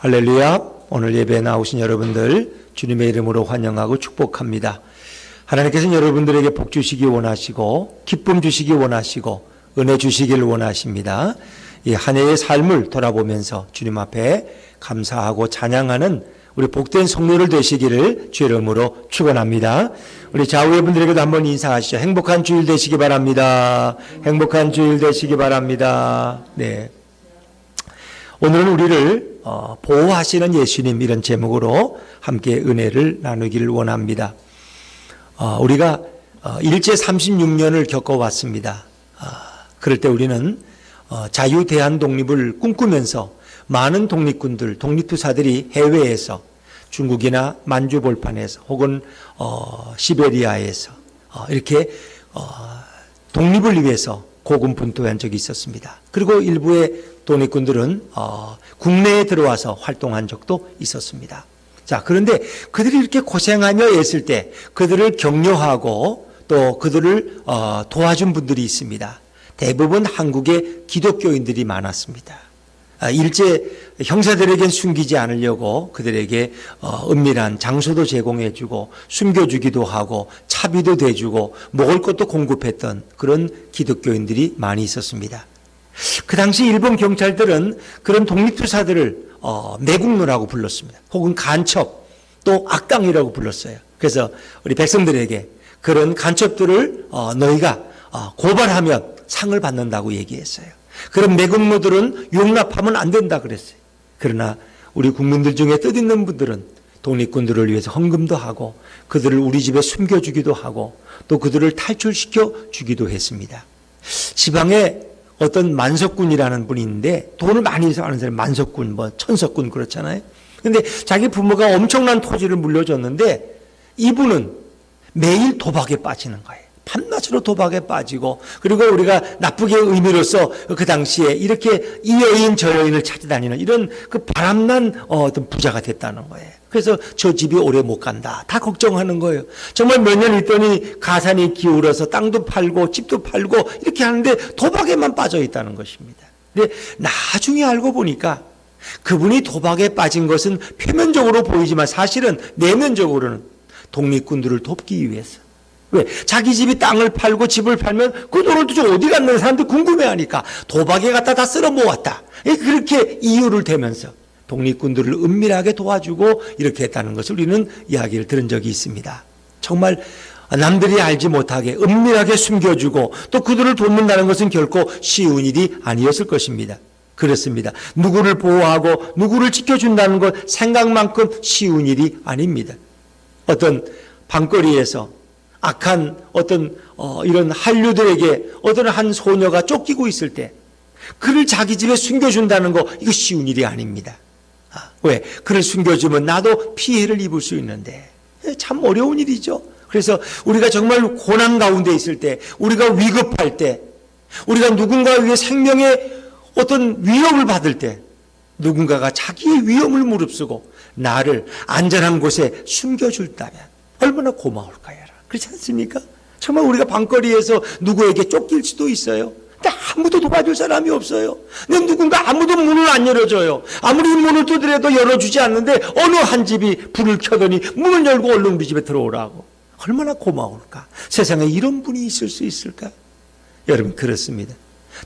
할렐루야. 오늘 예배에 나오신 여러분들 주님의 이름으로 환영하고 축복합니다. 하나님께서는 여러분들에게 복 주시기 원하시고 기쁨 주시기 원하시고 은혜 주시기를 원하십니다. 이 한 해의 삶을 돌아보면서 주님 앞에 감사하고 찬양하는 우리 복된 성도들 되시기를 주의 이름으로 축원합니다. 우리 좌우의 분들에게도 한번 인사하시죠. 행복한 주일 되시기 바랍니다. 행복한 주일 되시기 바랍니다. 네. 오늘은 우리를 보호하시는 예수님, 이런 제목으로 함께 은혜를 나누기를 원합니다. 우리가 일제 36년을 겪어왔습니다. 그럴 때 우리는 자유 대한 독립을 꿈꾸면서 많은 독립군들, 독립투사들이 해외에서 중국이나 만주볼판에서 혹은 시베리아에서 이렇게 독립을 위해서 고군분투한 적이 있었습니다. 그리고 일부의 독립군들은 국내에 들어와서 활동한 적도 있었습니다. 자, 그런데 그들이 이렇게 고생하며 애쓸 때 그들을 격려하고 또 그들을 도와준 분들이 있습니다. 대부분 한국의 기독교인들이 많았습니다. 일제 형사들에겐 숨기지 않으려고 그들에게 은밀한 장소도 제공해주고 숨겨주기도 하고 차비도 대주고 먹을 것도 공급했던 그런 기독교인들이 많이 있었습니다. 그 당시 일본 경찰들은 그런 독립투사들을 매국노라고 불렀습니다. 혹은 간첩, 또 악당이라고 불렀어요. 그래서 우리 백성들에게 그런 간첩들을 너희가 고발하면 상을 받는다고 얘기했어요. 그런 매국노들은 용납하면 안 된다 그랬어요. 그러나 우리 국민들 중에 뜻있는 분들은 독립군들을 위해서 헌금도 하고 그들을 우리 집에 숨겨주기도 하고 또 그들을 탈출시켜 주기도 했습니다. 지방에 어떤 만석군이라는 분이 있는데 돈을 많이 아는 사람이 만석군, 천석군 그렇잖아요. 그런데 자기 부모가 엄청난 토지를 물려줬는데 이분은 매일 도박에 빠지는 거예요. 밤낮으로 도박에 빠지고, 그리고 우리가 나쁘게 의미로서 그 당시에 이렇게 이 여인 저 여인을 찾아다니는 이런 그 바람난 어떤 부자가 됐다는 거예요. 그래서 저 집이 오래 못 간다. 다 걱정하는 거예요. 정말 몇 년 있더니 가산이 기울어서 땅도 팔고 집도 팔고 이렇게 하는데 도박에만 빠져 있다는 것입니다. 근데 나중에 알고 보니까 그분이 도박에 빠진 것은 표면적으로 보이지만 사실은 내면적으로는 독립군들을 돕기 위해서. 왜? 자기 집이 땅을 팔고 집을 팔면 그 돈을 도대체 어디 갔는 사람들 궁금해하니까 도박에 갖다 다 쓸어 모았다. 그렇게 이유를 대면서 독립군들을 은밀하게 도와주고 이렇게 했다는 것을 우리는 이야기를 들은 적이 있습니다. 정말 남들이 알지 못하게 은밀하게 숨겨주고 또 그들을 돕는다는 것은 결코 쉬운 일이 아니었을 것입니다. 그렇습니다. 누구를 보호하고 누구를 지켜준다는 것 생각만큼 쉬운 일이 아닙니다. 어떤 밤거리에서 악한 어떤 이런 한류들에게 어떤 한 소녀가 쫓기고 있을 때 그를 자기 집에 숨겨준다는 거, 이거 쉬운 일이 아닙니다. 왜? 그를 숨겨주면 나도 피해를 입을 수 있는데 참 어려운 일이죠. 그래서 우리가 정말 고난 가운데 있을 때, 우리가 위급할 때, 우리가 누군가 위해 생명의 어떤 위협을 받을 때 누군가가 자기의 위험을 무릅쓰고 나를 안전한 곳에 숨겨줄다면 얼마나 고마울까요? 그렇지 않습니까? 정말 우리가 밤거리에서 누구에게 쫓길 수도 있어요. 근데 아무도 도와줄 사람이 없어요. 근데 누군가 아무도 문을 안 열어줘요. 아무리 문을 두드려도 열어주지 않는데 어느 한 집이 불을 켜더니 문을 열고 얼른 우리 집에 들어오라고. 얼마나 고마울까? 세상에 이런 분이 있을 수 있을까? 여러분, 그렇습니다.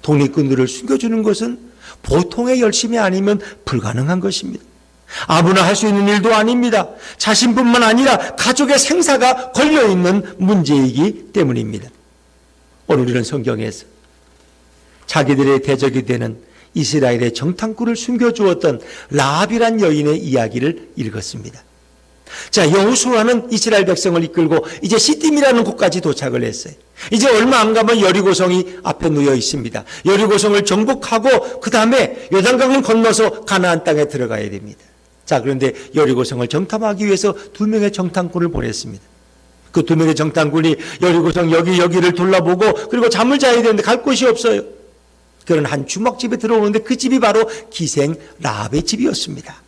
독립군들을 숨겨주는 것은 보통의 열심이 아니면 불가능한 것입니다. 아무나 할 수 있는 일도 아닙니다. 자신뿐만 아니라 가족의 생사가 걸려있는 문제이기 때문입니다. 오늘 우리는 성경에서 자기들의 대적이 되는 이스라엘의 정탐꾼을 숨겨주었던 라합이란 여인의 이야기를 읽었습니다. 자, 여호수아는 이스라엘 백성을 이끌고 이제 시딤이라는 곳까지 도착을 했어요. 이제 얼마 안 가면 여리고성이 앞에 놓여 있습니다. 여리고성을 정복하고 그 다음에 요단강을 건너서 가나안 땅에 들어가야 됩니다. 자, 그런데 여리고성을 정탐하기 위해서 2명의 정탐꾼을 보냈습니다. 그 2명의 정탐꾼이 여리고성 여기를 둘러보고 그리고 잠을 자야 되는데 갈 곳이 없어요. 그런 한 주막집에 들어오는데 그 집이 바로 기생 라합의 집이었습니다.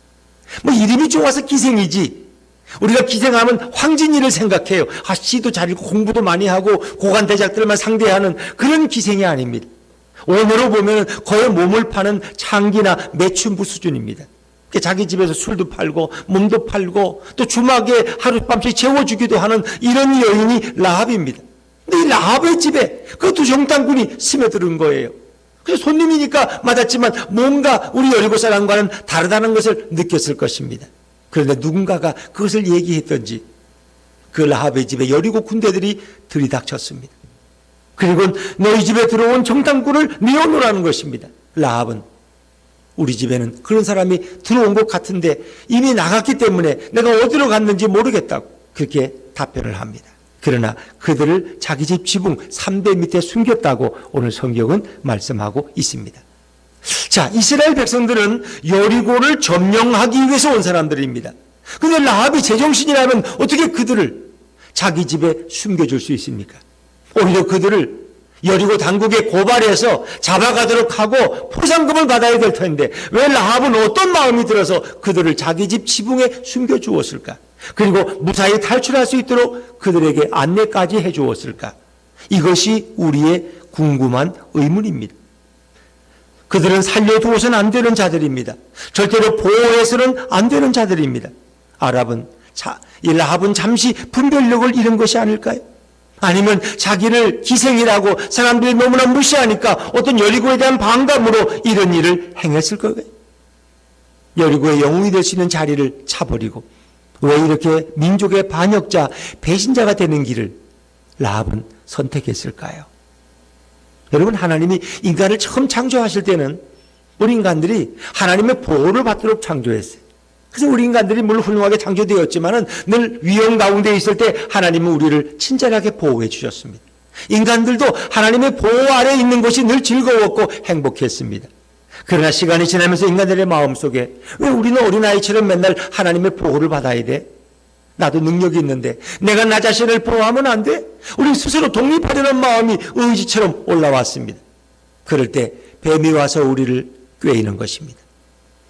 이름이 좋아서 기생이지, 우리가 기생하면 황진이를 생각해요. 시도 잘 읽고 공부도 많이 하고 고관 대작들만 상대하는 그런 기생이 아닙니다. 오늘로 보면 거의 몸을 파는 창기나 매춘부 수준입니다. 자기 집에서 술도 팔고 몸도 팔고 또 주막에 하룻밤씩 재워주기도 하는 이런 여인이 라합입니다. 근데 이 라합의 집에 그것도 정탐꾼이 스며드는 거예요. 그래서 손님이니까 맞았지만 뭔가 우리 여리고 사람과는 다르다는 것을 느꼈을 것입니다. 그런데 누군가가 그것을 얘기했던지 그 라합의 집에 여리고 군대들이 들이닥쳤습니다. 그리고 너희 집에 들어온 정탐꾼을 내어놓으라는 것입니다. 라합은 우리 집에는 그런 사람이 들어온 것 같은데 이미 나갔기 때문에 내가 어디로 갔는지 모르겠다고 그렇게 답변을 합니다. 그러나 그들을 자기 집 지붕 3배 밑에 숨겼다고 오늘 성경은 말씀하고 있습니다. 자, 이스라엘 백성들은 여리고를 점령하기 위해서 온 사람들입니다. 그런데 라합이 제정신이라면 어떻게 그들을 자기 집에 숨겨줄 수 있습니까? 오히려 그들을 여리고 당국에 고발해서 잡아가도록 하고 포상금을 받아야 될 텐데 왜 라합은 어떤 마음이 들어서 그들을 자기 집 지붕에 숨겨주었을까? 그리고 무사히 탈출할 수 있도록 그들에게 안내까지 해주었을까? 이것이 우리의 궁금한 의문입니다. 그들은 살려두어서는 안 되는 자들입니다. 절대로 보호해서는 안 되는 자들입니다. 이 라합은 잠시 분별력을 잃은 것이 아닐까요? 아니면 자기를 기생이라고 사람들이 너무나 무시하니까 어떤 여리고에 대한 반감으로 이런 일을 행했을 거예요. 여리고의 영웅이 될 수 있는 자리를 차버리고 왜 이렇게 민족의 반역자, 배신자가 되는 길을 라합은 선택했을까요? 여러분, 하나님이 인간을 처음 창조하실 때는 우리 인간들이 하나님의 보호를 받도록 창조했어요. 그래서 우리 인간들이 물론 훌륭하게 창조되었지만은 늘 위험 가운데 있을 때 하나님은 우리를 친절하게 보호해 주셨습니다. 인간들도 하나님의 보호 아래에 있는 것이 늘 즐거웠고 행복했습니다. 그러나 시간이 지나면서 인간들의 마음속에 왜 우리는 어린아이처럼 맨날 하나님의 보호를 받아야 돼? 나도 능력이 있는데 내가 나 자신을 보호하면 안 돼? 우리 스스로 독립하려는 마음이 의지처럼 올라왔습니다. 그럴 때 뱀이 와서 우리를 꾀이는 것입니다.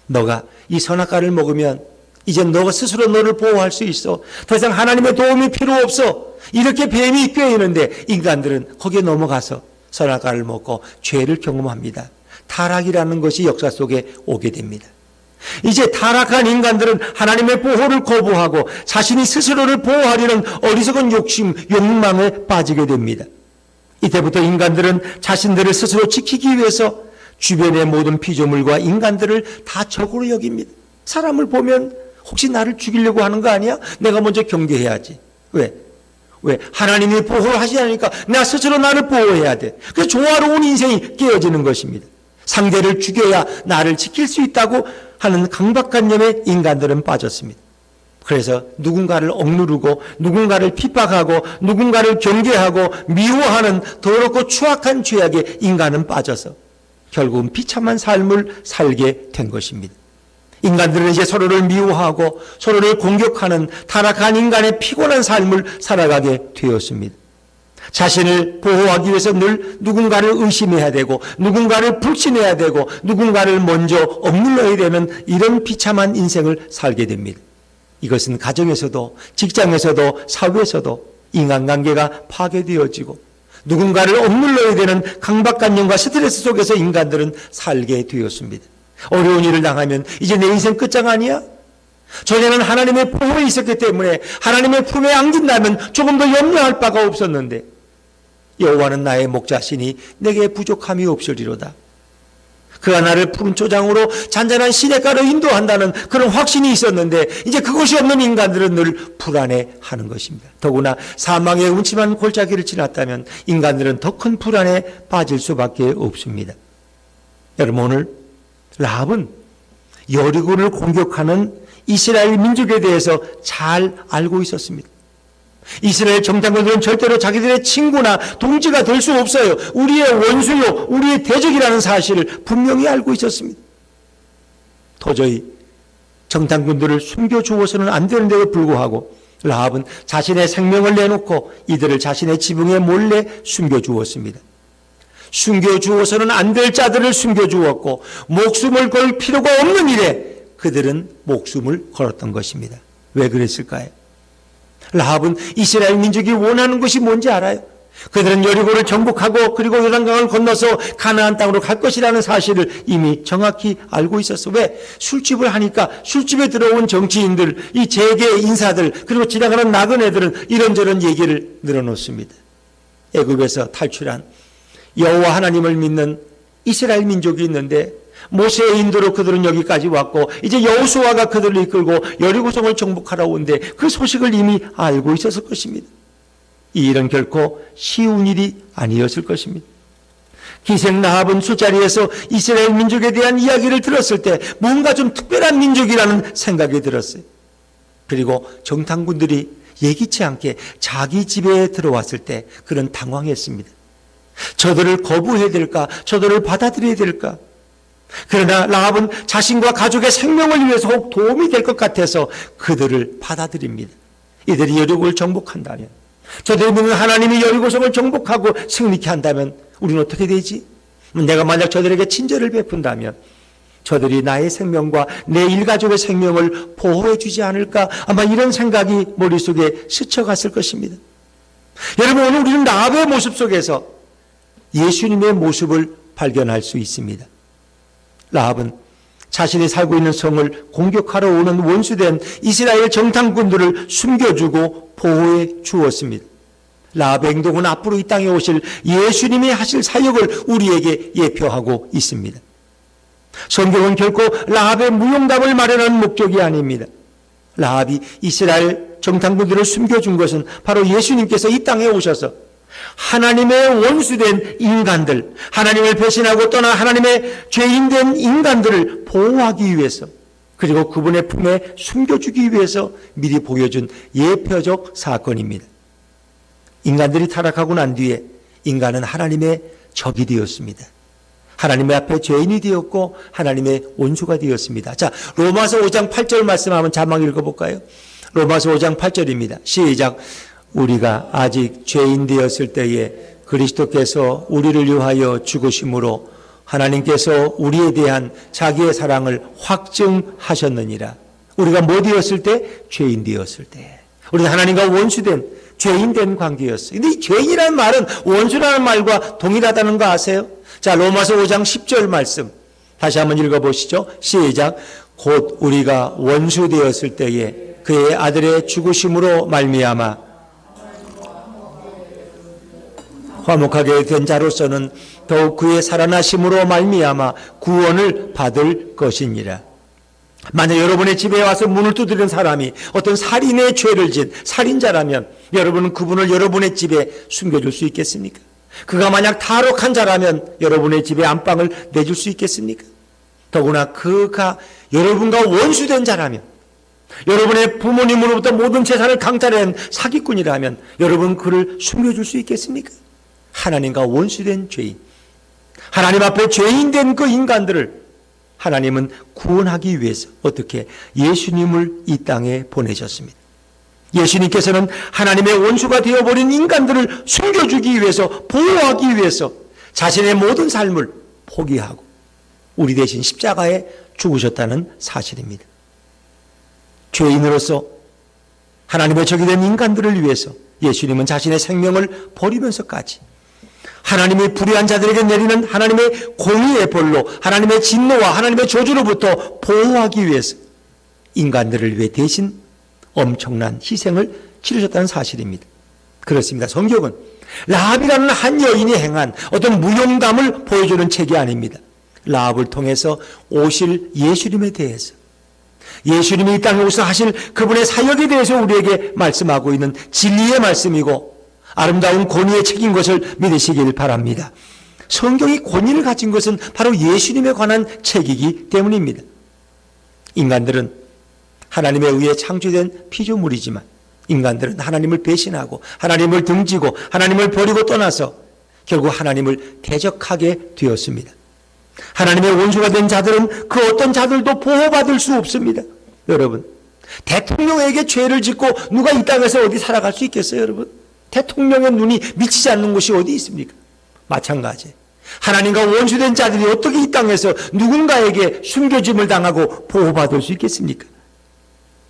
너가 이 선악과를 먹으면 이제 너가 스스로 너를 보호할 수 있어. 더 이상 하나님의 도움이 필요 없어. 이렇게 뱀이 꾀이는데 인간들은 거기에 넘어가서 선악과를 먹고 죄를 경험합니다. 타락이라는 것이 역사 속에 오게 됩니다. 이제 타락한 인간들은 하나님의 보호를 거부하고 자신이 스스로를 보호하려는 어리석은 욕심, 욕망에 빠지게 됩니다. 이때부터 인간들은 자신들을 스스로 지키기 위해서 주변의 모든 피조물과 인간들을 다 적으로 여깁니다. 사람을 보면 혹시 나를 죽이려고 하는 거 아니야? 내가 먼저 경계해야지. 왜? 하나님이 보호를 하지 않으니까 나 스스로 나를 보호해야 돼. 그래서 조화로운 인생이 깨어지는 것입니다. 상대를 죽여야 나를 지킬 수 있다고 하는 강박관념에 인간들은 빠졌습니다. 그래서 누군가를 억누르고 누군가를 핍박하고 누군가를 경계하고 미워하는 더럽고 추악한 죄악에 인간은 빠져서 결국은 비참한 삶을 살게 된 것입니다. 인간들은 이제 서로를 미워하고 서로를 공격하는 타락한 인간의 피곤한 삶을 살아가게 되었습니다. 자신을 보호하기 위해서 늘 누군가를 의심해야 되고 누군가를 불신해야 되고 누군가를 먼저 억눌러야 되는 이런 비참한 인생을 살게 됩니다. 이것은 가정에서도 직장에서도 사회에서도 인간관계가 파괴되어지고 누군가를 억눌러야 되는 강박관념과 스트레스 속에서 인간들은 살게 되었습니다. 어려운 일을 당하면 이제 내 인생 끝장 아니야? 전에는 하나님의 보호에 있었기 때문에 하나님의 품에 안긴다면 조금 더 염려할 바가 없었는데 여호와는 나의 목자시니 내게 부족함이 없으리로다. 그가 나를 푸른 초장으로 잔잔한 시냇가로 인도한다는 그런 확신이 있었는데 이제 그것이 없는 인간들은 늘 불안해하는 것입니다. 더구나 사망의 음침한 골짜기를 지났다면 인간들은 더 큰 불안에 빠질 수밖에 없습니다. 여러분, 오늘 라합은 여리고를 공격하는 이스라엘 민족에 대해서 잘 알고 있었습니다. 이스라엘 정탐꾼들은 절대로 자기들의 친구나 동지가 될 수 없어요. 우리의 원수요, 우리의 대적이라는 사실을 분명히 알고 있었습니다. 도저히 정탐꾼들을 숨겨주어서는 안 되는데도 불구하고 라합은 자신의 생명을 내놓고 이들을 자신의 지붕에 몰래 숨겨주었습니다. 숨겨주어서는 안 될 자들을 숨겨주었고 목숨을 걸 필요가 없는 일에 그들은 목숨을 걸었던 것입니다. 왜 그랬을까요? 라합은 이스라엘 민족이 원하는 것이 뭔지 알아요. 그들은 여리고를 정복하고 그리고 요단강을 건너서 가나안 땅으로 갈 것이라는 사실을 이미 정확히 알고 있었어. 왜? 술집을 하니까 술집에 들어온 정치인들, 이 재계 인사들, 그리고 지나가는 나그네들은 이런저런 얘기를 늘어놓습니다. 애굽에서 탈출한 여호와 하나님을 믿는 이스라엘 민족이 있는데 모세의 인도로 그들은 여기까지 왔고 이제 여호수아가 그들을 이끌고 여리고성을 정복하러 온데 그 소식을 이미 알고 있었을 것입니다. 이 일은 결코 쉬운 일이 아니었을 것입니다. 기생 라합은 술자리에서 이스라엘 민족에 대한 이야기를 들었을 때 뭔가 좀 특별한 민족이라는 생각이 들었어요. 그리고 정탐꾼들이 예기치 않게 자기 집에 들어왔을 때 그는 당황했습니다. 저들을 거부해야 될까? 저들을 받아들여야 될까? 그러나 라합은 자신과 가족의 생명을 위해서 혹 도움이 될 것 같아서 그들을 받아들입니다. 이들이 여리고를 정복한다면, 저들이 믿는 하나님이 여리고성을 정복하고 승리케 한다면 우리는 어떻게 되지? 내가 만약 저들에게 친절을 베푼다면 저들이 나의 생명과 내 일가족의 생명을 보호해 주지 않을까? 아마 이런 생각이 머릿속에 스쳐갔을 것입니다. 여러분, 오늘 우리는 라합의 모습 속에서 예수님의 모습을 발견할 수 있습니다. 라합은 자신이 살고 있는 성을 공격하러 오는 원수된 이스라엘 정탐꾼들을 숨겨주고 보호해 주었습니다. 라합의 행동은 앞으로 이 땅에 오실 예수님이 하실 사역을 우리에게 예표하고 있습니다. 성경은 결코 라합의 무용담을 마련한 목적이 아닙니다. 라합이 이스라엘 정탐꾼들을 숨겨준 것은 바로 예수님께서 이 땅에 오셔서 하나님의 원수된 인간들, 하나님을 배신하고 떠나 하나님의 죄인된 인간들을 보호하기 위해서, 그리고 그분의 품에 숨겨주기 위해서 미리 보여준 예표적 사건입니다. 인간들이 타락하고 난 뒤에 인간은 하나님의 적이 되었습니다. 하나님의 앞에 죄인이 되었고 하나님의 원수가 되었습니다. 자, 로마서 5장 8절 말씀 한번 자막 읽어볼까요? 로마서 5장 8절입니다. 시작. 우리가 아직 죄인 되었을 때에 그리스도께서 우리를 위하여 죽으심으로 하나님께서 우리에 대한 자기의 사랑을 확증하셨느니라. 우리가 뭐 되었을 때? 죄인 되었을 때. 우리는 하나님과 원수된 죄인된 관계였어요. 근데 이 죄인이라는 말은 원수라는 말과 동일하다는 거 아세요? 자, 로마서 5장 10절 말씀 다시 한번 읽어보시죠. 시작. 곧 우리가 원수 되었을 때에 그의 아들의 죽으심으로 말미암아 화목하게 된 자로서는 더욱 그의 살아나심으로 말미암아 구원을 받을 것이니라. 만약 여러분의 집에 와서 문을 두드리는 사람이 어떤 살인의 죄를 진 살인자라면 여러분은 그분을 여러분의 집에 숨겨줄 수 있겠습니까? 그가 만약 탈옥한 자라면 여러분의 집에 안방을 내줄 수 있겠습니까? 더구나 그가 여러분과 원수된 자라면, 여러분의 부모님으로부터 모든 재산을 강탈한 사기꾼이라면 여러분 그를 숨겨줄 수 있겠습니까? 하나님과 원수된 죄인, 하나님 앞에 죄인된 그 인간들을 하나님은 구원하기 위해서 어떻게 예수님을 이 땅에 보내셨습니다. 예수님께서는 하나님의 원수가 되어버린 인간들을 숨겨주기 위해서, 보호하기 위해서 자신의 모든 삶을 포기하고 우리 대신 십자가에 죽으셨다는 사실입니다. 죄인으로서 하나님의 적이 된 인간들을 위해서 예수님은 자신의 생명을 버리면서까지 하나님이 불의한 자들에게 내리는 하나님의 공의의 벌로, 하나님의 진노와 하나님의 저주로부터 보호하기 위해서 인간들을 위해 대신 엄청난 희생을 치르셨다는 사실입니다. 그렇습니다. 성경은 라합이라는 한 여인이 행한 어떤 무용담을 보여주는 책이 아닙니다. 라합을 통해서 오실 예수님에 대해서, 예수님이 이 땅에 오셔서 하실 그분의 사역에 대해서 우리에게 말씀하고 있는 진리의 말씀이고 아름다운 권위의 책인 것을 믿으시길 바랍니다. 성경이 권위를 가진 것은 바로 예수님에 관한 책이기 때문입니다. 인간들은 하나님에 의해 창조된 피조물이지만 인간들은 하나님을 배신하고 하나님을 등지고 하나님을 버리고 떠나서 결국 하나님을 대적하게 되었습니다. 하나님의 원수가 된 자들은 그 어떤 자들도 보호받을 수 없습니다. 여러분, 대통령에게 죄를 짓고 누가 이 땅에서 어디 살아갈 수 있겠어요, 여러분? 대통령의 눈이 미치지 않는 곳이 어디 있습니까? 마찬가지. 하나님과 원수된 자들이 어떻게 이 땅에서 누군가에게 숨겨짐을 당하고 보호받을 수 있겠습니까?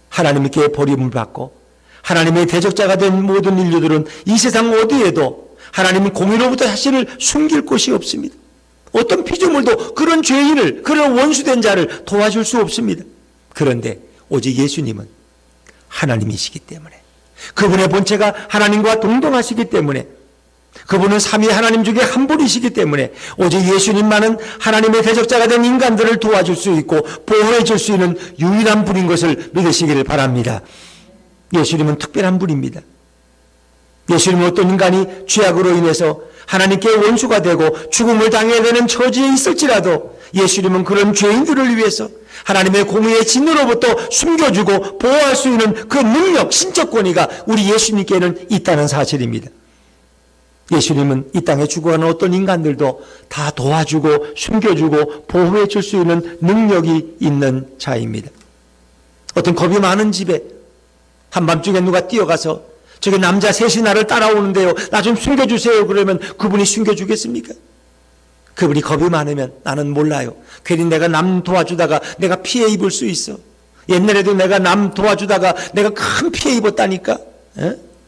하나님께 버림을 받고 하나님의 대적자가 된 모든 인류들은 이 세상 어디에도 하나님은 공의로부터 자신을 숨길 곳이 없습니다. 어떤 피조물도 그런 죄인을, 그런 원수된 자를 도와줄 수 없습니다. 그런데 오직 예수님은 하나님이시기 때문에, 그분의 본체가 하나님과 동등하시기 때문에, 그분은 삼위 하나님 중에 한 분이시기 때문에 오직 예수님만은 하나님의 대적자가 된 인간들을 도와줄 수 있고 보호해 줄 수 있는 유일한 분인 것을 믿으시기를 바랍니다. 예수님은 특별한 분입니다. 예수님은 어떤 인간이 죄악으로 인해서 하나님께 원수가 되고 죽음을 당해야 되는 처지에 있을지라도 예수님은 그런 죄인들을 위해서 하나님의 공의의 진노로부터 숨겨주고 보호할 수 있는 그 능력, 신적 권위가 우리 예수님께는 있다는 사실입니다. 예수님은 이 땅에 죽어가는 어떤 인간들도 다 도와주고 숨겨주고 보호해 줄 수 있는 능력이 있는 자입니다. 어떤 겁이 많은 집에 한밤중에 누가 뛰어가서 저기 남자 셋이 나를 따라오는데요, 나 좀 숨겨주세요. 그러면 그분이 숨겨주겠습니까? 그분이 겁이 많으면 나는 몰라요. 괜히 내가 남 도와주다가 내가 피해 입을 수 있어. 옛날에도 내가 남 도와주다가 내가 큰 피해 입었다니까.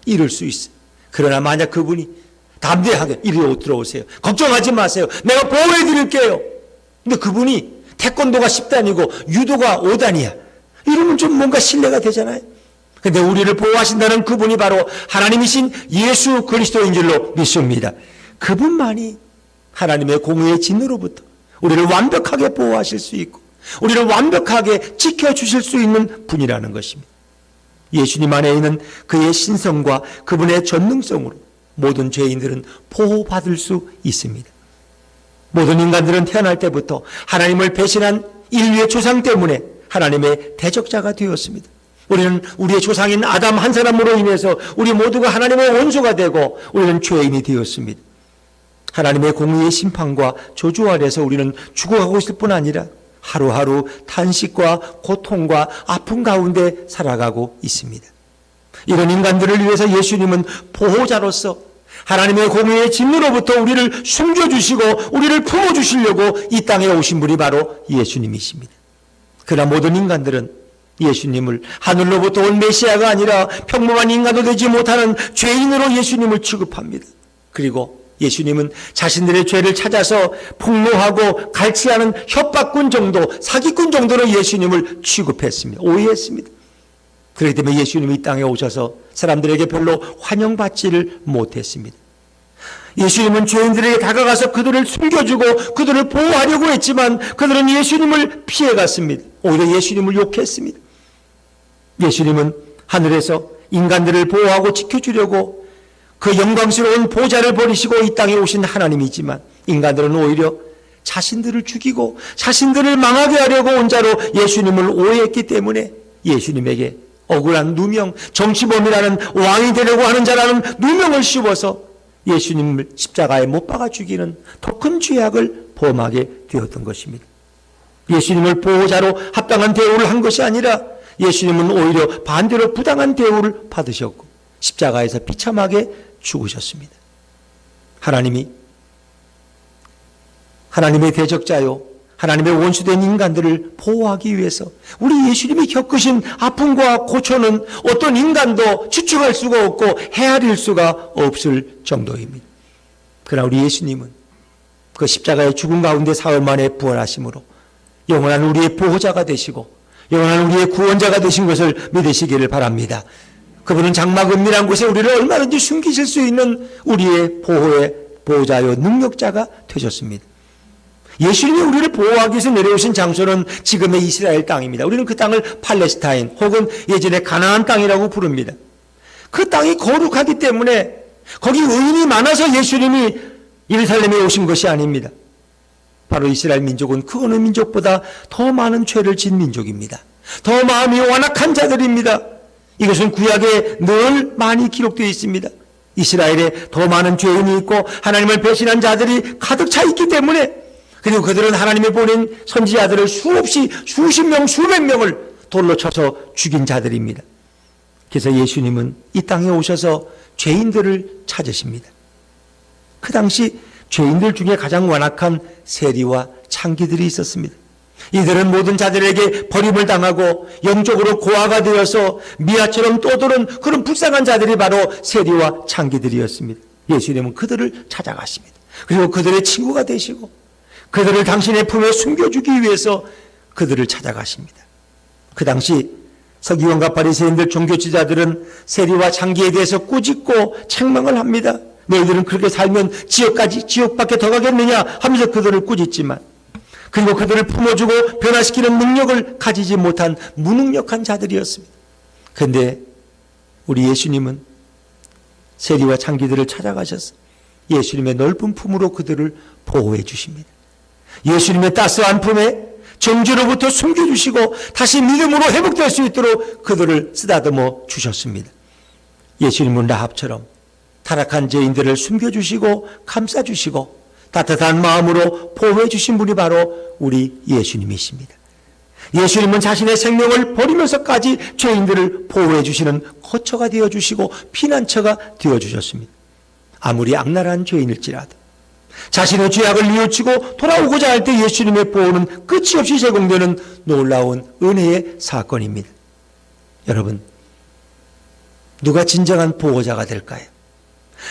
이럴 수 있어. 그러나 만약 그분이 담대하게 이리 들어오세요. 걱정하지 마세요. 내가 보호해 드릴게요. 근데 그분이 태권도가 10단이고 유도가 5단이야. 이러면 좀 뭔가 신뢰가 되잖아요. 근데 우리를 보호하신다는 그분이 바로 하나님이신 예수 그리스도인 줄로 믿습니다. 그분만이 하나님의 공의의 진노로부터 우리를 완벽하게 보호하실 수 있고 우리를 완벽하게 지켜주실 수 있는 분이라는 것입니다. 예수님 안에 있는 그의 신성과 그분의 전능성으로 모든 죄인들은 보호받을 수 있습니다. 모든 인간들은 태어날 때부터 하나님을 배신한 인류의 조상 때문에 하나님의 대적자가 되었습니다. 우리는 우리의 조상인 아담 한 사람으로 인해서 우리 모두가 하나님의 원수가 되고 우리는 죄인이 되었습니다. 하나님의 공의의 심판과 저주 아래서 우리는 죽어가고 있을 뿐 아니라 하루하루 탄식과 고통과 아픔 가운데 살아가고 있습니다. 이런 인간들을 위해서 예수님은 보호자로서 하나님의 공의의 진노로부터 우리를 숨겨주시고 우리를 품어주시려고 이 땅에 오신 분이 바로 예수님이십니다. 그러나 모든 인간들은 예수님을 하늘로부터 온 메시아가 아니라 평범한 인간도 되지 못하는 죄인으로 예수님을 취급합니다. 그리고 예수님은 자신들의 죄를 찾아서 폭로하고 갈취하는 협박꾼 정도, 사기꾼 정도로 예수님을 취급했습니다. 오해했습니다. 그렇기 때문에 예수님이 이 땅에 오셔서 사람들에게 별로 환영받지를 못했습니다. 예수님은 죄인들에게 다가가서 그들을 숨겨주고 그들을 보호하려고 했지만 그들은 예수님을 피해갔습니다. 오히려 예수님을 욕했습니다. 예수님은 하늘에서 인간들을 보호하고 지켜주려고 그 영광스러운 보좌를 버리시고 이 땅에 오신 하나님이지만 인간들은 오히려 자신들을 죽이고 자신들을 망하게 하려고 온 자로 예수님을 오해했기 때문에 예수님에게 억울한 누명, 정치범이라는 왕이 되려고 하는 자라는 누명을 씌워서 예수님을 십자가에 못 박아 죽이는 더 큰 죄악을 범하게 되었던 것입니다. 예수님을 보호자로 합당한 대우를 한 것이 아니라 예수님은 오히려 반대로 부당한 대우를 받으셨고 십자가에서 비참하게 죽으셨습니다. 하나님이 하나님의 대적자요 하나님의 원수된 인간들을 보호하기 위해서 우리 예수님이 겪으신 아픔과 고초는 어떤 인간도 추측할 수가 없고 헤아릴 수가 없을 정도입니다. 그러나 우리 예수님은 그 십자가의 죽음 가운데 사흘 만에 부활하심으로 영원한 우리의 보호자가 되시고 영원한 우리의 구원자가 되신 것을 믿으시기를 바랍니다. 그분은 장막 은밀한 곳에 우리를 얼마든지 숨기실 수 있는 우리의 보호의 보호자요 능력자가 되셨습니다. 예수님이 우리를 보호하기 위해서 내려오신 장소는 지금의 이스라엘 땅입니다. 우리는 그 땅을 팔레스타인 혹은 예전에 가나안 땅이라고 부릅니다. 그 땅이 거룩하기 때문에 거기 의인이 많아서 예수님이 예루살렘에 오신 것이 아닙니다. 바로 이스라엘 민족은 그 어느 민족보다 더 많은 죄를 진 민족입니다. 더 마음이 완악한 자들입니다. 이것은 구약에 늘 많이 기록되어 있습니다. 이스라엘에 더 많은 죄인이 있고 하나님을 배신한 자들이 가득 차 있기 때문에 그리고 그들은 하나님의 보낸 선지자들을 수없이 수십 명, 수백 명을 돌로 쳐서 죽인 자들입니다. 그래서 예수님은 이 땅에 오셔서 죄인들을 찾으십니다. 그 당시 죄인들 중에 가장 완악한 세리와 창기들이 있었습니다. 이들은 모든 자들에게 버림을 당하고 영적으로 고아가 되어서 미아처럼 떠도는 그런 불쌍한 자들이 바로 세리와 창기들이었습니다. 예수님은 그들을 찾아가십니다. 그리고 그들의 친구가 되시고 그들을 당신의 품에 숨겨주기 위해서 그들을 찾아가십니다. 그 당시 서기관과 바리새인들, 종교 지도자들은 세리와 창기에 대해서 꾸짖고 책망을 합니다. 너희들은 그렇게 살면 지옥밖에 더 가겠느냐 하면서 그들을 꾸짖지만, 그리고 그들을 품어주고 변화시키는 능력을 가지지 못한 무능력한 자들이었습니다. 그런데 우리 예수님은 세리와 창기들을 찾아가셔서 예수님의 넓은 품으로 그들을 보호해 주십니다. 예수님의 따스한 품에 정죄로부터 숨겨주시고 다시 믿음으로 회복될 수 있도록 그들을 쓰다듬어 주셨습니다. 예수님은 라합처럼 타락한 죄인들을 숨겨주시고 감싸주시고 따뜻한 마음으로 보호해 주신 분이 바로 우리 예수님이십니다. 예수님은 자신의 생명을 버리면서까지 죄인들을 보호해 주시는 거처가 되어주시고 피난처가 되어주셨습니다. 아무리 악랄한 죄인일지라도 자신의 죄악을 뉘우치고 돌아오고자 할 때 예수님의 보호는 끝이 없이 제공되는 놀라운 은혜의 사건입니다. 여러분, 누가 진정한 보호자가 될까요?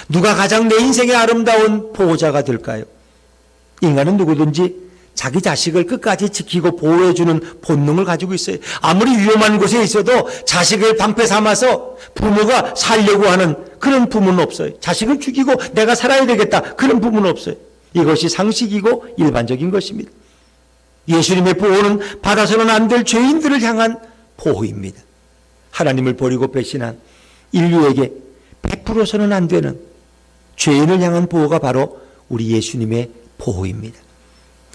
누가 가장 내 인생의 아름다운 보호자가 될까요? 인간은 누구든지 자기 자식을 끝까지 지키고 보호해주는 본능을 가지고 있어요. 아무리 위험한 곳에 있어도 자식을 방패 삼아서 부모가 살려고 하는 그런 부모는 없어요. 자식을 죽이고 내가 살아야 되겠다, 그런 부모는 없어요. 이것이 상식이고 일반적인 것입니다. 예수님의 보호는 받아서는 안 될 죄인들을 향한 보호입니다. 하나님을 버리고 배신한 인류에게 100%서는 안 되는 죄인을 향한 보호가 바로 우리 예수님의 보호입니다.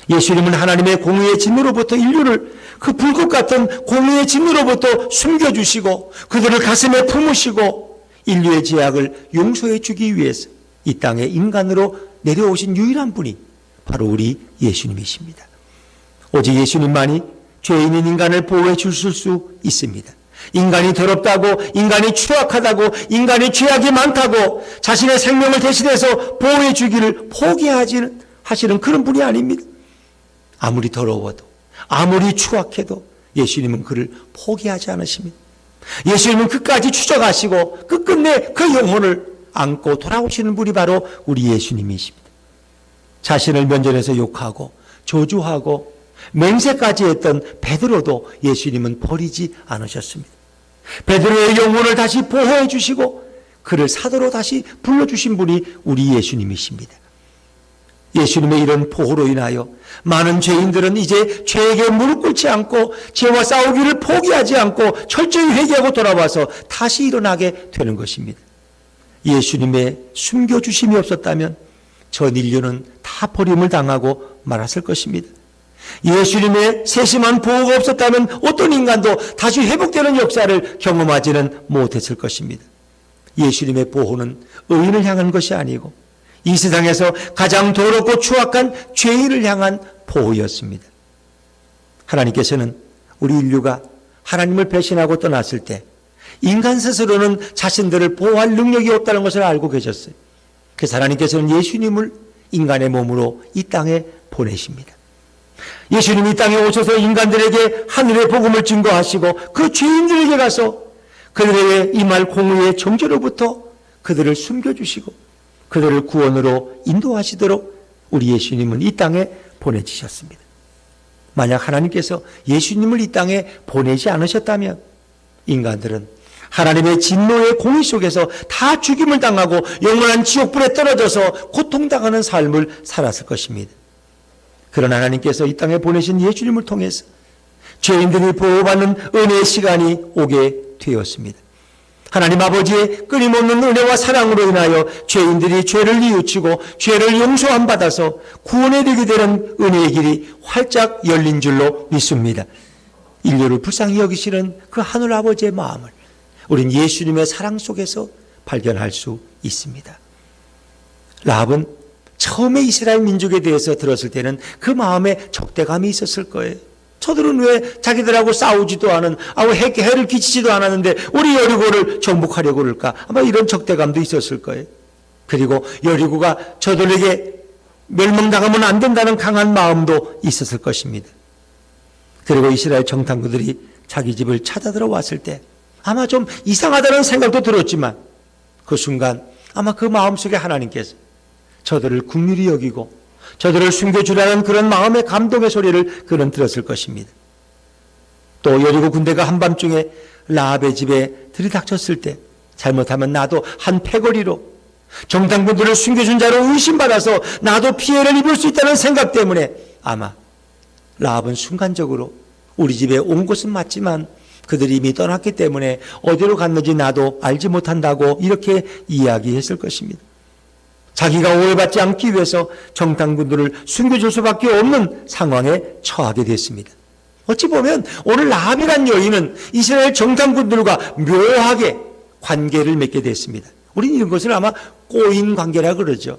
예수님은 하나님의 공의의 진노로부터 인류를 그 불꽃 같은 공의의 진노로부터 숨겨주시고 그들을 가슴에 품으시고 인류의 죄악을 용서해 주기 위해서 이 땅에 인간으로 내려오신 유일한 분이 바로 우리 예수님이십니다. 오직 예수님만이 죄인인 인간을 보호해 주실 수 있습니다. 인간이 더럽다고, 인간이 추악하다고, 인간이 죄악이 많다고 자신의 생명을 대신해서 보호해 주기를 하시는 그런 분이 아닙니다. 아무리 더러워도, 아무리 추악해도 예수님은 그를 포기하지 않으십니다. 예수님은 끝까지 추적하시고 끝끝내 그 영혼을 안고 돌아오시는 분이 바로 우리 예수님이십니다. 자신을 면전에서 욕하고 저주하고 맹세까지 했던 베드로도 예수님은 버리지 않으셨습니다. 베드로의 영혼을 다시 보호해 주시고 그를 사도로 다시 불러주신 분이 우리 예수님이십니다. 예수님의 이런 보호로 인하여 많은 죄인들은 이제 죄에게 무릎 꿇지 않고 죄와 싸우기를 포기하지 않고 철저히 회개하고 돌아와서 다시 일어나게 되는 것입니다. 예수님의 숨겨주심이 없었다면 전 인류는 다 버림을 당하고 말았을 것입니다. 예수님의 세심한 보호가 없었다면 어떤 인간도 다시 회복되는 역사를 경험하지는 못했을 것입니다. 예수님의 보호는 의인을 향한 것이 아니고 이 세상에서 가장 더럽고 추악한 죄인을 향한 보호였습니다. 하나님께서는 우리 인류가 하나님을 배신하고 떠났을 때 인간 스스로는 자신들을 보호할 능력이 없다는 것을 알고 계셨어요. 그래서 하나님께서는 예수님을 인간의 몸으로 이 땅에 보내십니다. 예수님이 이 땅에 오셔서 인간들에게 하늘의 복음을 증거하시고 그 죄인들에게 가서 그들에게 임할 공의의 정죄로부터 그들을 숨겨주시고 그들을 구원으로 인도하시도록 우리 예수님은 이 땅에 보내주셨습니다. 만약 하나님께서 예수님을 이 땅에 보내지 않으셨다면 인간들은 하나님의 진노의 공의 속에서 다 죽임을 당하고 영원한 지옥불에 떨어져서 고통당하는 삶을 살았을 것입니다. 그러나 하나님께서 이 땅에 보내신 예수님을 통해서 죄인들이 보호받는 은혜의 시간이 오게 되었습니다. 하나님 아버지의 끊임없는 은혜와 사랑으로 인하여 죄인들이 죄를 뉘우치고 죄를 용서함 받아서 구원에 이르게 되는 은혜의 길이 활짝 열린 줄로 믿습니다. 인류를 불쌍히 여기시는 그 하늘 아버지의 마음을 우린 예수님의 사랑 속에서 발견할 수 있습니다. 라합은 처음에 이스라엘 민족에 대해서 들었을 때는 그 마음에 적대감이 있었을 거예요. 저들은 왜 자기들하고 싸우지도 않은, 해를 끼치지도 않았는데 우리 여리고를 정복하려고 그럴까? 아마 이런 적대감도 있었을 거예요. 그리고 여리고가 저들에게 멸망당하면 안 된다는 강한 마음도 있었을 것입니다. 그리고 이스라엘 정탐꾼들이 자기 집을 찾아 들어왔을 때 아마 좀 이상하다는 생각도 들었지만 그 순간 아마 그 마음속에 하나님께서 저들을 긍휼히 여기고 저들을 숨겨주라는 그런 마음의 감동의 소리를 그는 들었을 것입니다. 또 여리고 군대가 한밤중에 라합의 집에 들이닥쳤을 때 잘못하면 나도 한 패거리로 정탐꾼들을 숨겨준 자로 의심받아서 나도 피해를 입을 수 있다는 생각 때문에 아마 라합은 순간적으로 우리 집에 온 것은 맞지만 그들이 이미 떠났기 때문에 어디로 갔는지 나도 알지 못한다고 이렇게 이야기했을 것입니다. 자기가 오해받지 않기 위해서 정탐꾼들을 숨겨줄 수밖에 없는 상황에 처하게 됐습니다. 어찌 보면 오늘 라합이란 여인은 이스라엘 정탐꾼들과 묘하게 관계를 맺게 됐습니다. 우리는 이런 것을 아마 꼬인 관계라 그러죠.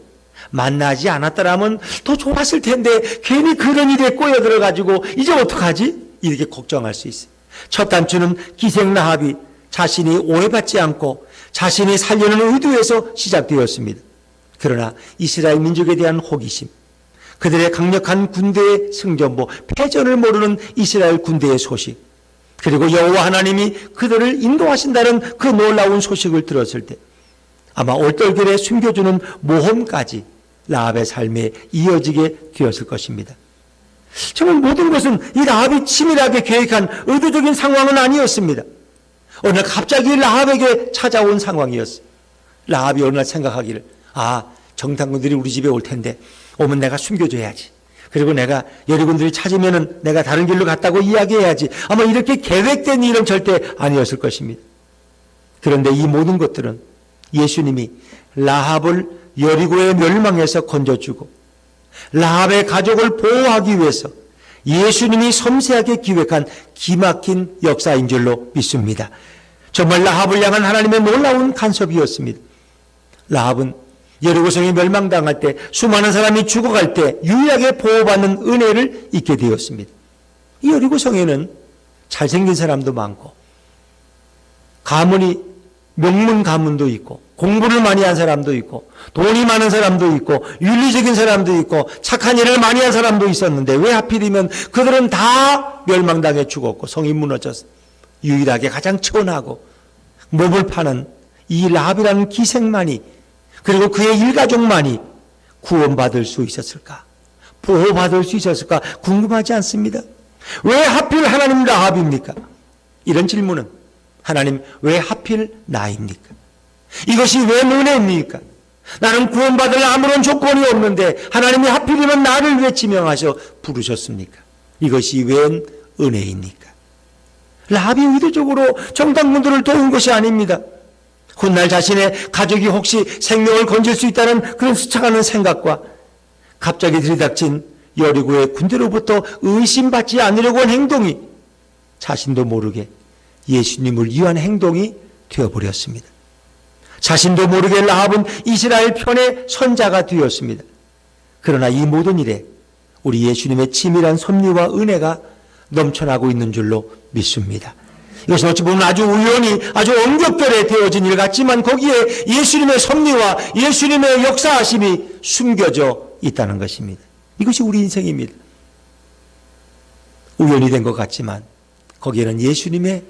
만나지 않았더라면 더 좋았을 텐데 괜히 그런 일에 꼬여들어가지고 이제 어떡하지? 이렇게 걱정할 수 있어요. 첫 단추는 기생 라합이 자신이 오해받지 않고 자신이 살려는 의도에서 시작되었습니다. 그러나 이스라엘 민족에 대한 호기심, 그들의 강력한 군대의 승전보, 패전을 모르는 이스라엘 군대의 소식, 그리고 여호와 하나님이 그들을 인도하신다는 그 놀라운 소식을 들었을 때 아마 얼떨결에 숨겨주는 모험까지 라합의 삶에 이어지게 되었을 것입니다. 정말 모든 것은 이 라합이 치밀하게 계획한 의도적인 상황은 아니었습니다. 어느 날 갑자기 라합에게 찾아온 상황이었어요. 라합이 어느 날 생각하기를 정탐꾼들이 우리 집에 올 텐데 오면 내가 숨겨줘야지. 그리고 내가 여리군들이 찾으면은 내가 다른 길로 갔다고 이야기해야지. 아마 이렇게 계획된 일은 절대 아니었을 것입니다. 그런데 이 모든 것들은 예수님이 라합을 여리고의 멸망에서 건져주고 라합의 가족을 보호하기 위해서 예수님이 섬세하게 기획한 기막힌 역사인 줄로 믿습니다. 정말 라합을 향한 하나님의 놀라운 간섭이었습니다. 라합은 여리고성이 멸망당할 때 수많은 사람이 죽어갈 때 유일하게 보호받는 은혜를 잊게 되었습니다. 이 여리고성에는 잘생긴 사람도 많고 가문이 명문 가문도 있고 공부를 많이 한 사람도 있고 돈이 많은 사람도 있고 윤리적인 사람도 있고 착한 일을 많이 한 사람도 있었는데 왜 하필이면 그들은 다 멸망당해 죽었고 성이 무너져서 유일하게 가장 천하고 몸을 파는 이 라합이라는 기생만이 그리고 그의 일가족만이 구원받을 수 있었을까? 보호받을 수 있었을까? 궁금하지 않습니다. 왜 하필 하나님 라합입니까? 이런 질문은 하나님 왜 하필 나입니까? 이것이 왜 은혜입니까? 나는 구원받을 아무런 조건이 없는데 하나님이 하필이면 나를 왜 지명하셔 부르셨습니까? 이것이 웬 은혜입니까? 라합이 의도적으로 정탐꾼들을 도운 것이 아닙니다. 훗날 자신의 가족이 혹시 생명을 건질 수 있다는 그런 스쳐가는 생각과 갑자기 들이닥친 여리고의 군대로부터 의심받지 않으려고 한 행동이 자신도 모르게 예수님을 위한 행동이 되어버렸습니다. 자신도 모르게 라합은 이스라엘 편의 선자가 되었습니다. 그러나 이 모든 일에 우리 예수님의 치밀한 섭리와 은혜가 넘쳐나고 있는 줄로 믿습니다. 이것은 어찌 보면 아주 우연히 아주 엉겹결에 되어진 일 같지만 거기에 예수님의 섭리와 예수님의 역사하심이 숨겨져 있다는 것입니다. 이것이 우리 인생입니다. 우연이 된 것 같지만 거기에는 예수님의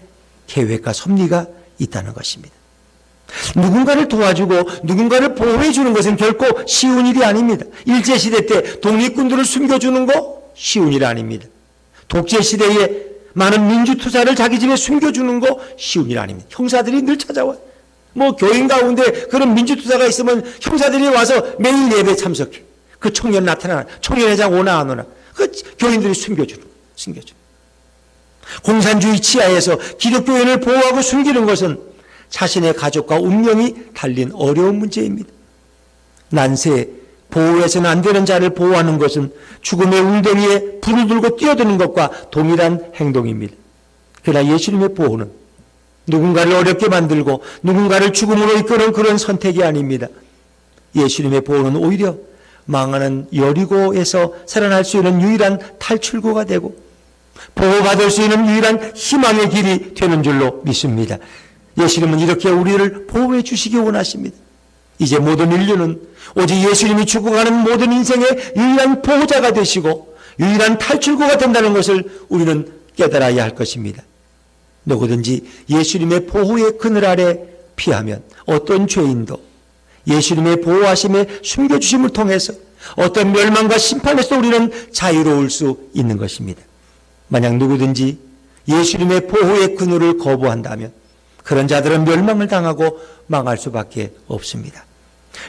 계획과 섭리가 있다는 것입니다. 누군가를 도와주고 누군가를 보호해 주는 것은 결코 쉬운 일이 아닙니다. 일제시대 때 독립군들을 숨겨주는 거 쉬운 일 아닙니다. 독재시대에 많은 민주투사를 자기 집에 숨겨주는 거 쉬운 일 아닙니다. 형사들이 늘 찾아와요. 교인 가운데 그런 민주투사가 있으면 형사들이 와서 매일 예배에 참석해. 그 청년 나타나나, 청년회장 오나 안 오나, 그 교인들이 숨겨주는. 공산주의 치하에서 기독교인을 보호하고 숨기는 것은 자신의 가족과 운명이 달린 어려운 문제입니다. 난세, 보호해서는 안 되는 자를 보호하는 것은 죽음의 웅덩이에 불을 들고 뛰어드는 것과 동일한 행동입니다. 그러나 예수님의 보호는 누군가를 어렵게 만들고 누군가를 죽음으로 이끄는 그런 선택이 아닙니다. 예수님의 보호는 오히려 망하는 여리고에서 살아날 수 있는 유일한 탈출구가 되고 보호받을 수 있는 유일한 희망의 길이 되는 줄로 믿습니다. 예수님은 이렇게 우리를 보호해 주시기 원하십니다. 이제 모든 인류는 오직 예수님이 죽어가는 모든 인생의 유일한 보호자가 되시고 유일한 탈출구가 된다는 것을 우리는 깨달아야 할 것입니다. 누구든지 예수님의 보호의 그늘 아래 피하면 어떤 죄인도 예수님의 보호하심에 숨겨주심을 통해서 어떤 멸망과 심판에서 우리는 자유로울 수 있는 것입니다. 만약 누구든지 예수님의 보호의 그늘을 거부한다면 그런 자들은 멸망을 당하고 망할 수밖에 없습니다.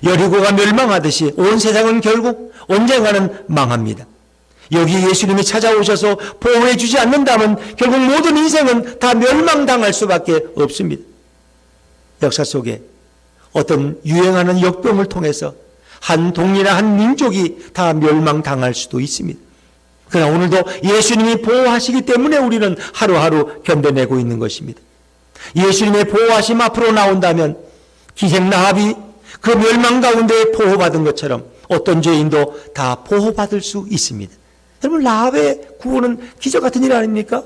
여리고가 멸망하듯이 온 세상은 결국 언젠가는 망합니다. 여기 예수님이 찾아오셔서 보호해 주지 않는다면 결국 모든 인생은 다 멸망당할 수밖에 없습니다. 역사 속에 어떤 유행하는 역병을 통해서 한 동리나 한 민족이 다 멸망당할 수도 있습니다. 그러나 오늘도 예수님이 보호하시기 때문에 우리는 하루하루 견뎌내고 있는 것입니다. 예수님의 보호하심 앞으로 나온다면 기생라합이 그 멸망 가운데 보호받은 것처럼 어떤 죄인도 다 보호받을 수 있습니다. 여러분, 라합의 구원은 기적 같은 일 아닙니까?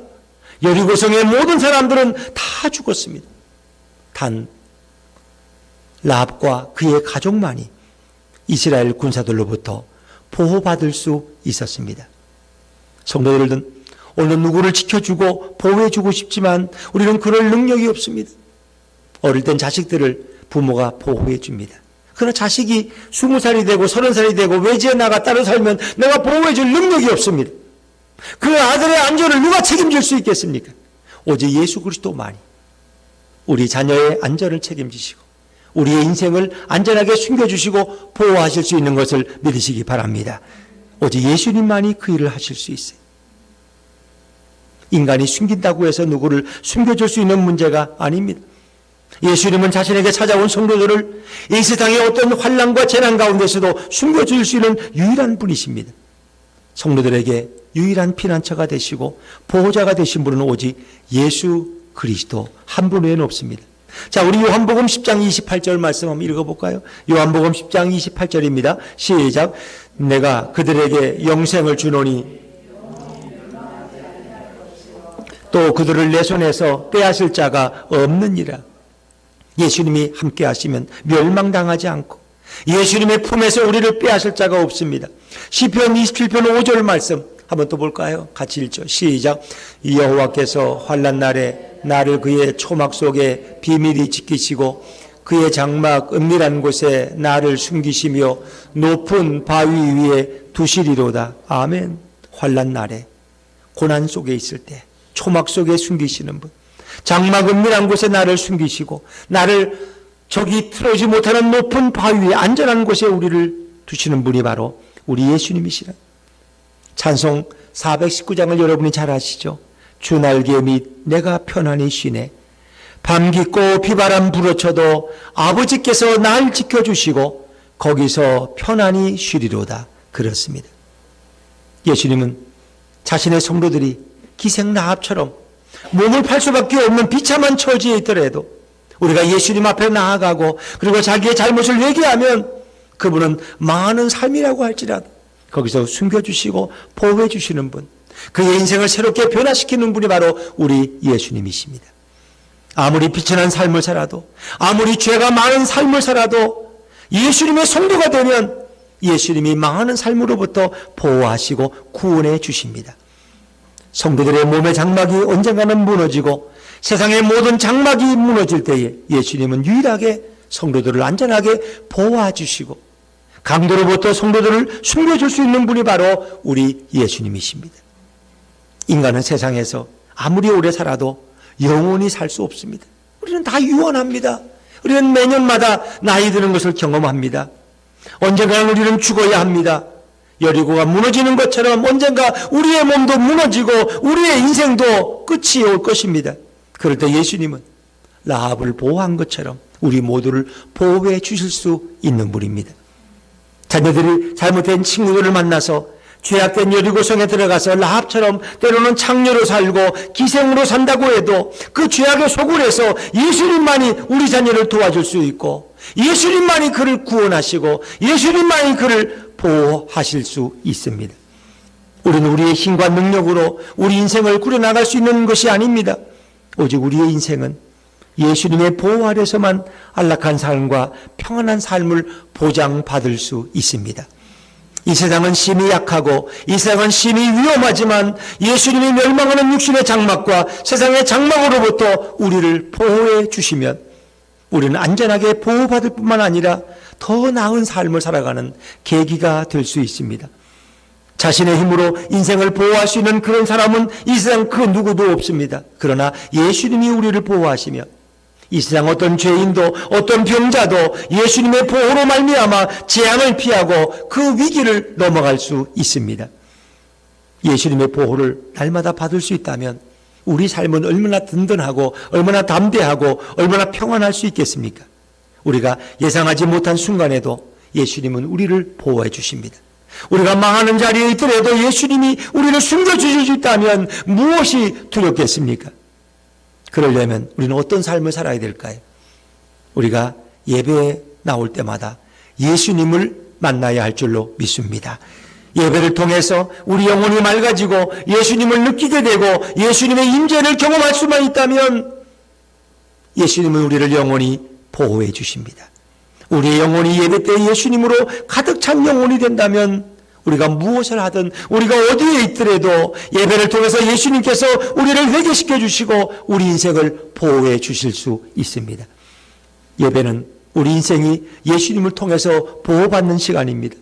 여리고성의 모든 사람들은 다 죽었습니다. 단 라합과 그의 가족만이 이스라엘 군사들로부터 보호받을 수 있었습니다. 성도 여러분, 오늘 누구를 지켜주고 보호해주고 싶지만 우리는 그럴 능력이 없습니다. 어릴 땐 자식들을 부모가 보호해줍니다. 그러나 자식이 20살이 되고 30살이 되고 외지에 나가 따로 살면 내가 보호해줄 능력이 없습니다. 그 아들의 안전을 누가 책임질 수 있겠습니까? 오직 예수 그리스도만이 우리 자녀의 안전을 책임지시고 우리의 인생을 안전하게 숨겨주시고 보호하실 수 있는 것을 믿으시기 바랍니다. 오직 예수님만이 그 일을 하실 수 있어요. 인간이 숨긴다고 해서 누구를 숨겨줄 수 있는 문제가 아닙니다. 예수님은 자신에게 찾아온 성도들을 이 세상의 어떤 환난과 재난 가운데서도 숨겨줄 수 있는 유일한 분이십니다. 성도들에게 유일한 피난처가 되시고 보호자가 되신 분은 오직 예수 그리스도 한 분 외에는 없습니다. 자, 우리 요한복음 10장 28절 말씀 한번 읽어볼까요? 요한복음 10장 28절입니다. 시작. 내가 그들에게 영생을 주노니 또 그들을 내 손에서 빼앗을 자가 없느니라. 예수님이 함께 하시면 멸망당하지 않고 예수님의 품에서 우리를 빼앗을 자가 없습니다. 시편 27편 5절 말씀 한번 또 볼까요? 같이 읽죠. 시작. 여호와께서 환난 날에 나를 그의 초막 속에 비밀히 지키시고 그의 장막 은밀한 곳에 나를 숨기시며 높은 바위 위에 두시리로다. 아멘. 환난 날에 고난 속에 있을 때 초막 속에 숨기시는 분, 장막 은밀한 곳에 나를 숨기시고 나를 저기 틀어지지 못하는 높은 바위 위에 안전한 곳에 우리를 두시는 분이 바로 우리 예수님이시라. 찬송 419장을 여러분이 잘 아시죠? 주 날개 밑 내가 편안히 쉬네. 밤 깊고 비바람 불어쳐도 아버지께서 날 지켜주시고 거기서 편안히 쉬리로다. 그렇습니다. 예수님은 자신의 성도들이 기생라합처럼 몸을 팔 수밖에 없는 비참한 처지에 있더라도 우리가 예수님 앞에 나아가고 그리고 자기의 잘못을 얘기하면 그분은 많은 삶이라고 할지라도 거기서 숨겨주시고 보호해 주시는 분, 그의 인생을 새롭게 변화시키는 분이 바로 우리 예수님이십니다. 아무리 비천한 삶을 살아도 아무리 죄가 많은 삶을 살아도 예수님의 성도가 되면 예수님이 망하는 삶으로부터 보호하시고 구원해 주십니다. 성도들의 몸의 장막이 언젠가는 무너지고 세상의 모든 장막이 무너질 때에 예수님은 유일하게 성도들을 안전하게 보호해주시고 강도로부터 성도들을 숨겨줄 수 있는 분이 바로 우리 예수님이십니다. 인간은 세상에서 아무리 오래 살아도 영원히 살 수 없습니다. 우리는 다 유언합니다. 우리는 매년마다 나이 드는 것을 경험합니다. 언젠가는 우리는 죽어야 합니다. 여리고가 무너지는 것처럼 언젠가 우리의 몸도 무너지고 우리의 인생도 끝이 올 것입니다. 그럴 때 예수님은 라합을 보호한 것처럼 우리 모두를 보호해 주실 수 있는 분입니다. 자녀들이 잘못된 친구들을 만나서 죄악된 여리고성에 들어가서 라합처럼 때로는 창녀로 살고 기생으로 산다고 해도 그 죄악의 소굴에서 예수님만이 우리 자녀를 도와줄 수 있고 예수님만이 그를 구원하시고 예수님만이 그를 보호하실 수 있습니다. 우리는 우리의 힘과 능력으로 우리 인생을 꾸려나갈 수 있는 것이 아닙니다. 오직 우리의 인생은 예수님의 보호 아래서만 안락한 삶과 평안한 삶을 보장받을 수 있습니다. 이 세상은 심히 약하고 이 세상은 심히 위험하지만 예수님이 멸망하는 육신의 장막과 세상의 장막으로부터 우리를 보호해 주시면 우리는 안전하게 보호받을 뿐만 아니라 더 나은 삶을 살아가는 계기가 될 수 있습니다. 자신의 힘으로 인생을 보호할 수 있는 그런 사람은 이 세상 그 누구도 없습니다. 그러나 예수님이 우리를 보호하시며 이 세상 어떤 죄인도 어떤 병자도 예수님의 보호로 말미암아 재앙을 피하고 그 위기를 넘어갈 수 있습니다. 예수님의 보호를 날마다 받을 수 있다면 우리 삶은 얼마나 든든하고 얼마나 담대하고 얼마나 평안할 수 있겠습니까? 우리가 예상하지 못한 순간에도 예수님은 우리를 보호해 주십니다. 우리가 망하는 자리에 있더라도 예수님이 우리를 숨겨주실 수 있다면 무엇이 두렵겠습니까? 그러려면 우리는 어떤 삶을 살아야 될까요? 우리가 예배에 나올 때마다 예수님을 만나야 할 줄로 믿습니다. 예배를 통해서 우리 영혼이 맑아지고 예수님을 느끼게 되고 예수님의 임재를 경험할 수만 있다면 예수님은 우리를 영원히 보호해 주십니다. 우리의 영혼이 예배 때 예수님으로 가득 찬 영혼이 된다면 우리가 무엇을 하든 우리가 어디에 있더라도 예배를 통해서 예수님께서 우리를 회개시켜 주시고 우리 인생을 보호해 주실 수 있습니다. 예배는 우리 인생이 예수님을 통해서 보호받는 시간입니다.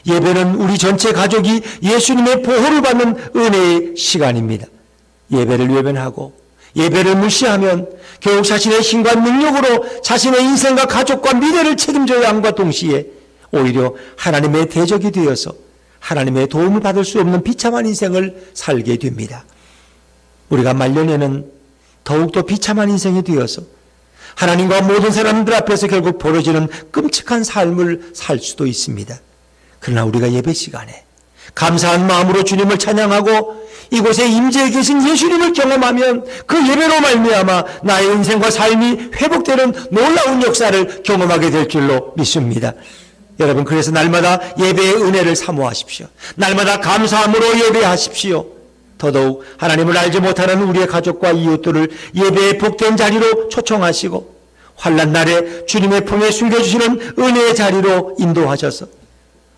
예배는 우리 전체 가족이 예수님의 보호를 받는 은혜의 시간입니다. 예배를 외면하고 예배를 무시하면 결국 자신의 힘과 능력으로 자신의 인생과 가족과 미래를 책임져야 함과 동시에 오히려 하나님의 대적이 되어서 하나님의 도움을 받을 수 없는 비참한 인생을 살게 됩니다. 우리가 말년에는 더욱더 비참한 인생이 되어서 하나님과 모든 사람들 앞에서 결국 벌어지는 끔찍한 삶을 살 수도 있습니다. 그러나 우리가 예배 시간에 감사한 마음으로 주님을 찬양하고 이곳에 임재해 계신 예수님을 경험하면 그 예배로 말미암아 나의 인생과 삶이 회복되는 놀라운 역사를 경험하게 될 줄로 믿습니다. 여러분, 그래서 날마다 예배의 은혜를 사모하십시오. 날마다 감사함으로 예배하십시오. 더더욱 하나님을 알지 못하는 우리의 가족과 이웃들을 예배의 복된 자리로 초청하시고 환난 날에 주님의 품에 숨겨주시는 은혜의 자리로 인도하셔서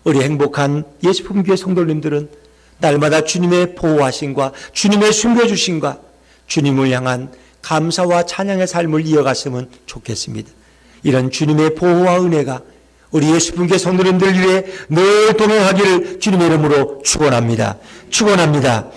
우리 행복한 예수품교회 성도님들은 날마다 주님의 보호하심과 주님의 숨겨주심과 주님을 향한 감사와 찬양의 삶을 이어갔으면 좋겠습니다. 이런 주님의 보호와 은혜가 우리 예수품교회 성도님들 위해 늘 동행하기를 주님의 이름으로 축원합니다. 축원합니다.